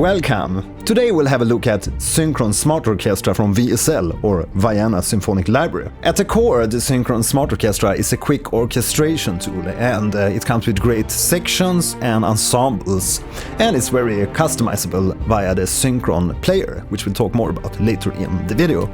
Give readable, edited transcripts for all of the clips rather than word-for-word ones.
Welcome! Today we'll have a look at Synchron Smart Orchestra from VSL, or Vienna Symphonic Library. At the core, the Synchron Smart Orchestra is a quick orchestration tool, and it comes with great sections and ensembles, and it's very customizable via the Synchron Player, which we'll talk more about later in the video.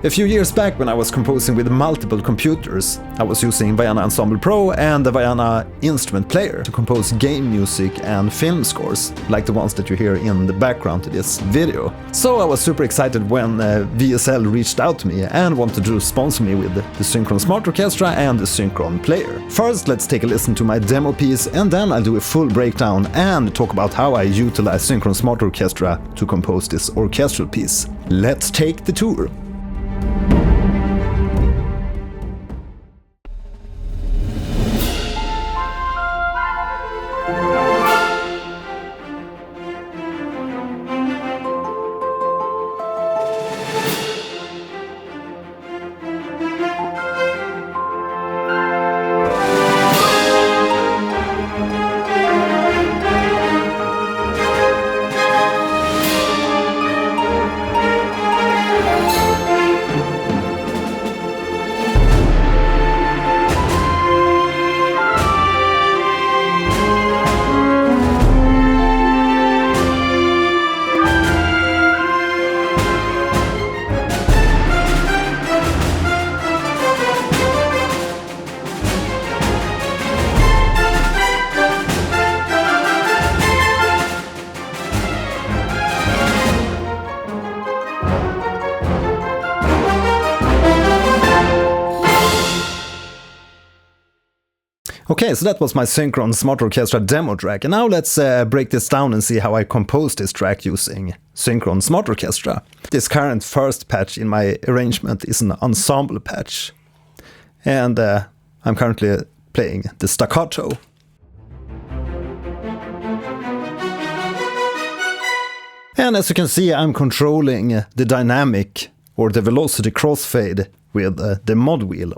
A few years back, when I was composing with multiple computers, I was using Vienna Ensemble Pro and the Vienna Instrument Player to compose game music and film scores, like the ones that you hear in the background to this video. So I was super excited when VSL reached out to me and wanted to sponsor me with the Synchron Smart Orchestra and the Synchron Player. First, let's take a listen to my demo piece, and then I'll do a full breakdown and talk about how I utilize Synchron Smart Orchestra to compose this orchestral piece. Let's take the tour! Okay, so that was my Synchron Smart Orchestra demo track, and now let's break this down and see how I composed this track using Synchron Smart Orchestra. This current first patch in my arrangement is an ensemble patch, and I'm currently playing the staccato. And as you can see, I'm controlling the dynamic or the velocity crossfade with the mod wheel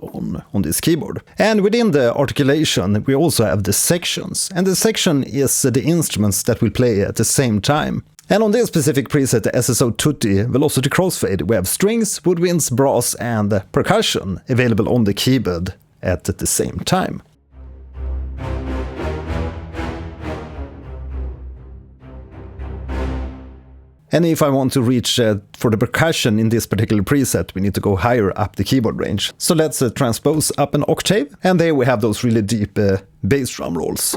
on this keyboard. And within the articulation, we also have the sections. And the section is the instruments that will play at the same time. And on this specific preset, the SSO Tutti Velocity Crossfade, we have strings, woodwinds, brass, and percussion available on the keyboard at the same time. And if I want to reach for the percussion in this particular preset, we need to go higher up the keyboard range. So let's transpose up an octave, and there we have those really deep bass drum rolls.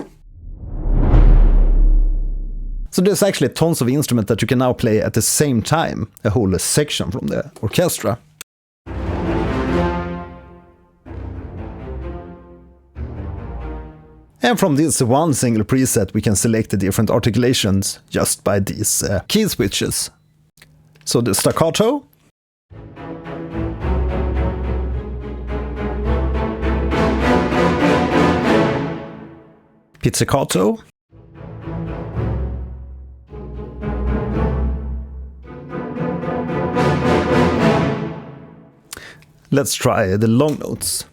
So there's actually tons of instruments that you can now play at the same time, a whole section from the orchestra. And from this one single preset we can select the different articulations just by these key switches. So the staccato, pizzicato, let's try the long notes.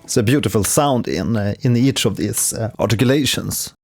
It's a beautiful sound in each of these articulations.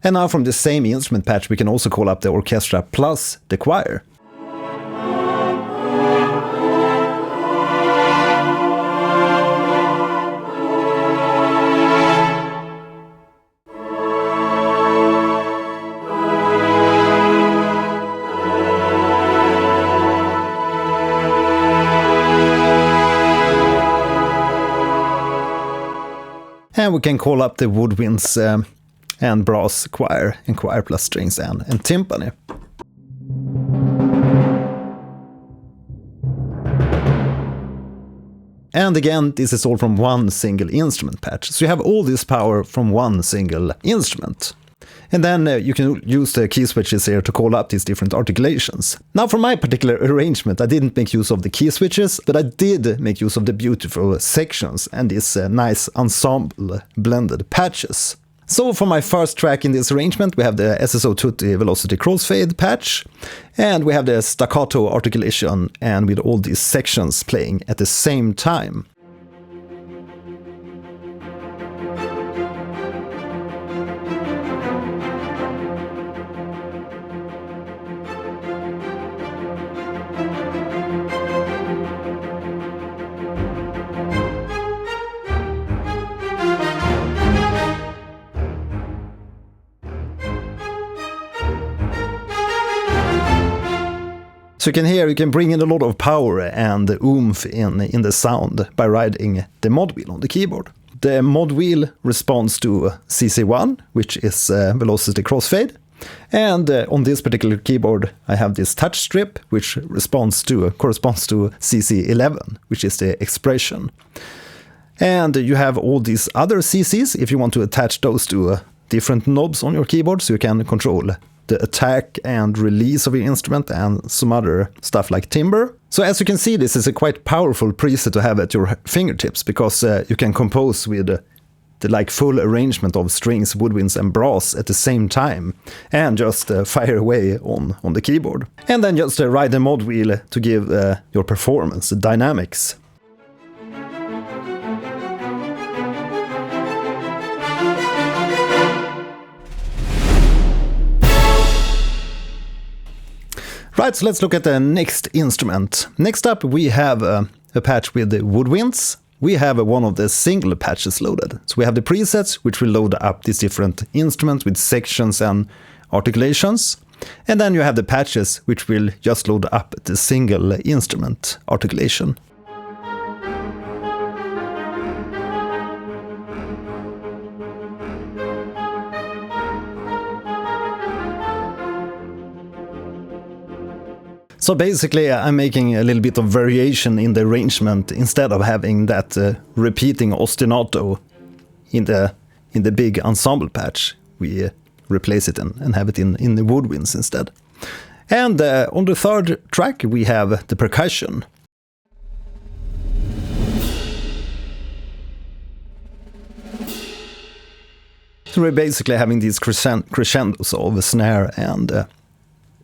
And now from the same instrument patch we can also call up the orchestra plus the choir. And we can call up the woodwinds and brass choir and choir plus strings and timpani. And again, this is all from one single instrument patch. So you have all this power from one single instrument. And then you can use the key switches here to call up these different articulations. Now for my particular arrangement, I didn't make use of the key switches, but I did make use of the beautiful sections and these nice ensemble blended patches. So for my first track in this arrangement, we have the SSO Tutti Velocity Crossfade patch, and we have the staccato articulation, and with all these sections playing at the same time. So you can hear, you can bring in a lot of power and oomph in the sound by riding the mod wheel on the keyboard. The mod wheel responds to CC1, which is velocity crossfade. And on this particular keyboard, I have this touch strip, which corresponds to CC11, which is the expression. And you have all these other CCs if you want to attach those to different knobs on your keyboard, so you can control the attack and release of your instrument and some other stuff like timbre. So as you can see, this is a quite powerful preset to have at your fingertips, because you can compose with the full arrangement of strings, woodwinds and brass at the same time, and just fire away on the keyboard. And then just ride the mod wheel to give your performance dynamics. Right, so let's look at the next instrument. Next up we have a patch with the woodwinds. We have one of the single patches loaded. So we have the presets, which will load up these different instruments with sections and articulations. And then you have the patches, which will just load up the single instrument articulation. So basically I'm making a little bit of variation in the arrangement instead of having that repeating ostinato in the big ensemble patch. We replace it and have it in the woodwinds instead. And on the third track we have the percussion. So we're basically having these crescendos of snare and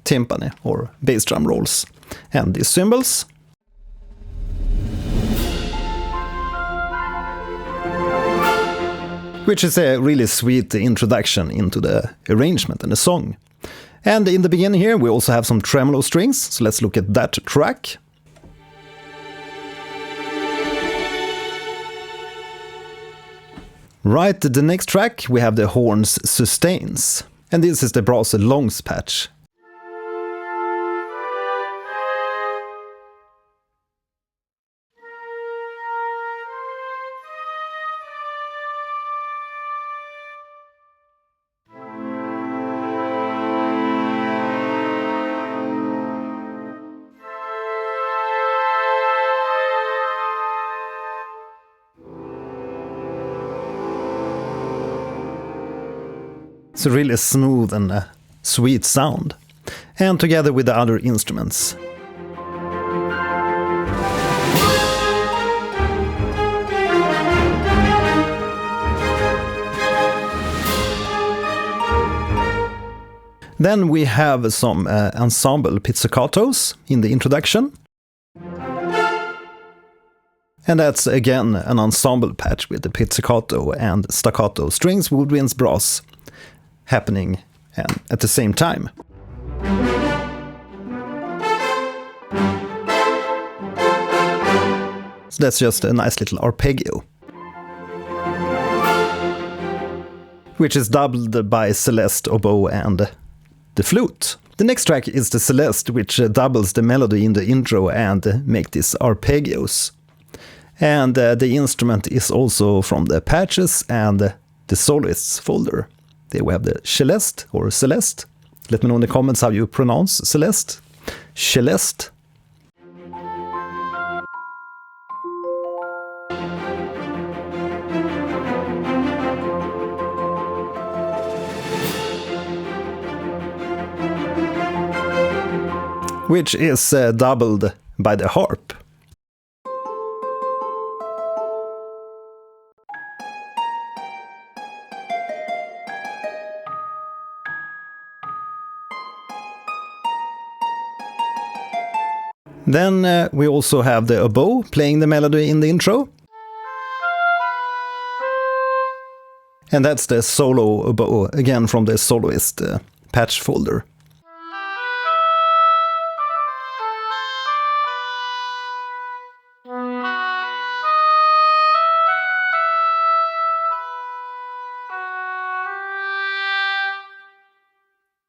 timpani or bass drum rolls and these cymbals. Which is a really sweet introduction into the arrangement and the song. And in the beginning here we also have some tremolo strings, so let's look at that track. Right, the next track we have the horns sustains, and this is the brass longs patch. It's a really smooth and sweet sound, and together with the other instruments. Then we have some ensemble pizzicatos in the introduction. And that's again an ensemble patch with the pizzicato and staccato strings, woodwinds, brass happening at the same time. So that's just a nice little arpeggio, which is doubled by celeste, oboe and the flute. The next track is the celeste, which doubles the melody in the intro and make these arpeggios. And the instrument is also from the patches and the soloists folder. There we have the celeste or celeste. Let me know in the comments how you pronounce celeste. Celeste. Which is doubled by the harp. Then we also have the oboe playing the melody in the intro. And that's the solo oboe, again from the soloist patch folder.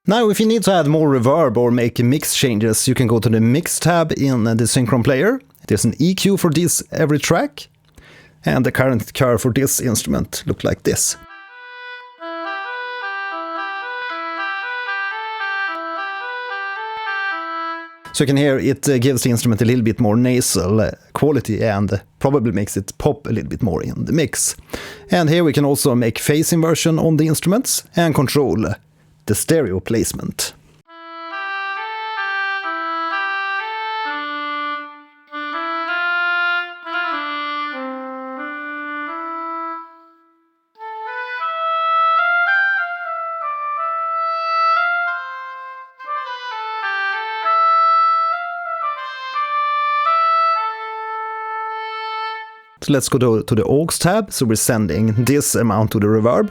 Now, if you need to add more reverb or make mix changes, you can go to the Mix tab in the Synchron Player. There's an EQ for this every track, and the current curve for this instrument looks like this. So you can hear it gives the instrument a little bit more nasal quality and probably makes it pop a little bit more in the mix. And here we can also make phase inversion on the instruments and control the stereo placement. So let's go to the aux tab, so we're sending this amount to the reverb.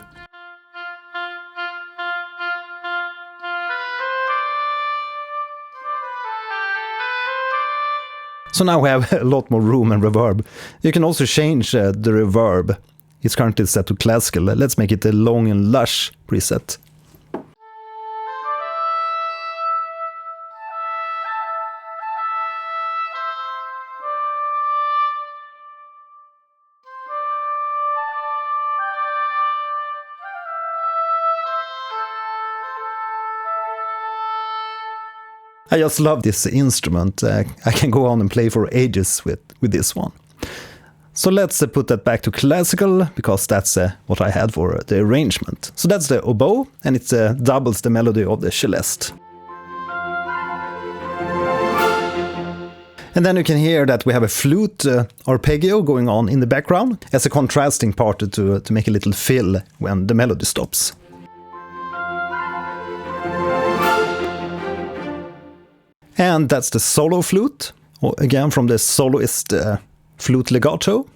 So now we have a lot more room and reverb. You can also change the reverb. It's currently set to classical. Let's make it a long and lush preset. I just love this instrument. I can go on and play for ages with this one. So let's put that back to classical, because that's what I had for the arrangement. So that's the oboe, and it doubles the melody of the celeste. And then you can hear that we have a flute arpeggio going on in the background as a contrasting part to make a little fill when the melody stops. And that's the solo flute, again from the soloist flute legato.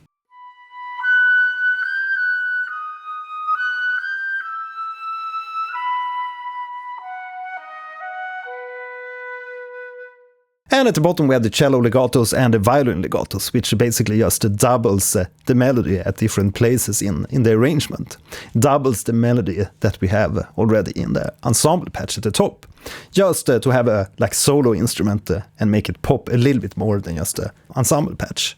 And at the bottom we have the cello legatos and the violin legatos, which basically just doubles the melody at different places in the arrangement. Doubles the melody that we have already in the ensemble patch at the top. Just to have a solo instrument and make it pop a little bit more than just an ensemble patch.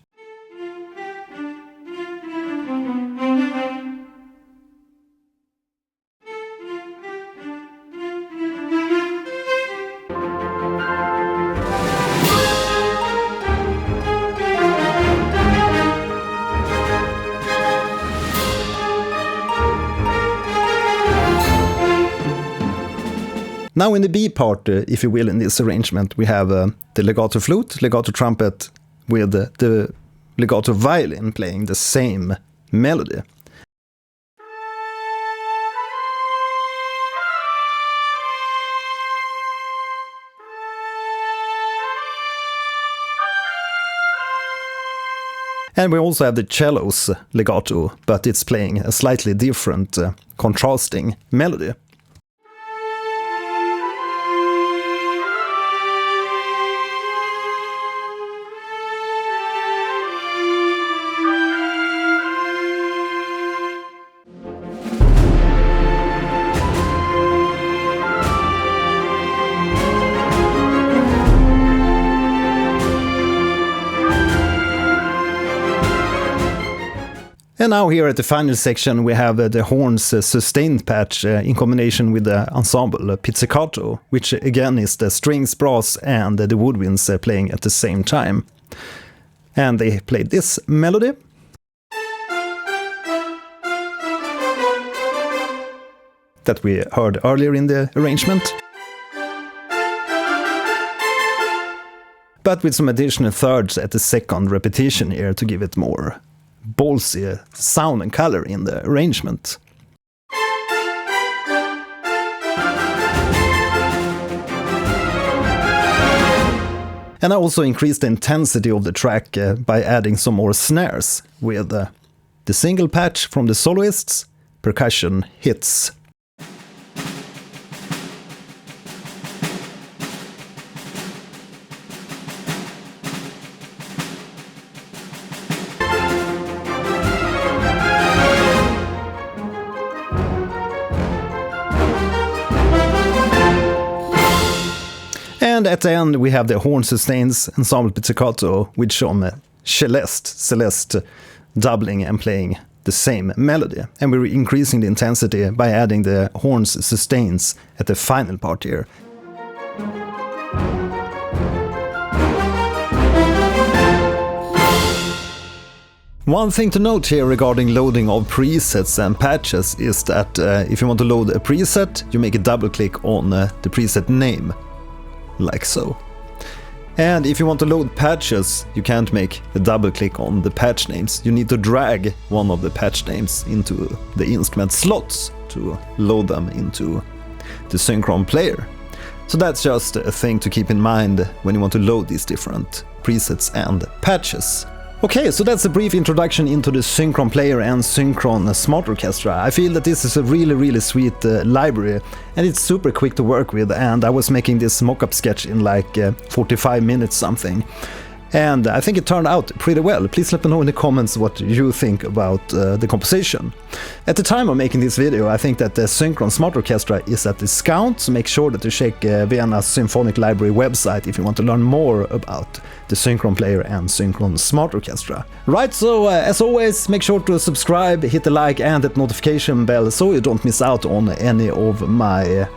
Now in the B part, if you will, in this arrangement, we have the legato flute, legato trumpet with the legato violin playing the same melody. And we also have the cello's legato, but it's playing a slightly different contrasting melody. And now here at the final section we have the horns sustained patch in combination with the ensemble pizzicato, which again is the strings, brass and the woodwinds playing at the same time. And they played this melody. That we heard earlier in the arrangement. But with some additional thirds at the second repetition here to give it more ballsy sound and color in the arrangement. And I also increased the intensity of the track by adding some more snares with the single patch from the soloists, percussion hits. And at the end we have the horn sustains ensemble pizzicato with some celeste doubling and playing the same melody. And we're increasing the intensity by adding the horns sustains at the final part here. One thing to note here regarding loading of presets and patches is that if you want to load a preset, you make a double click on the preset name. Like so. And if you want to load patches, you can't make a double click on the patch names. You need to drag one of the patch names into the instrument slots to load them into the Synchron Player. So that's just a thing to keep in mind when you want to load these different presets and patches. Okay, so that's a brief introduction into the Synchron Player and Synchron Smart Orchestra. I feel that this is a really sweet library, and it's super quick to work with, and I was making this mock-up sketch in like 45 minutes something. And I think it turned out pretty well. Please let me know in the comments what you think about the composition. At the time of making this video, I think that the Synchron Smart Orchestra is at discount, so make sure that you check Vienna Symphonic Library website if you want to learn more about the Synchron Player and Synchron Smart Orchestra. Right, so as always, make sure to subscribe, hit the like and that notification bell so you don't miss out on any of my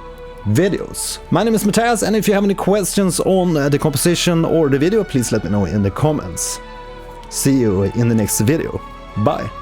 videos. My name is Mattias, and if you have any questions on the composition or the video, please let me know in the comments. See you in the next video. Bye!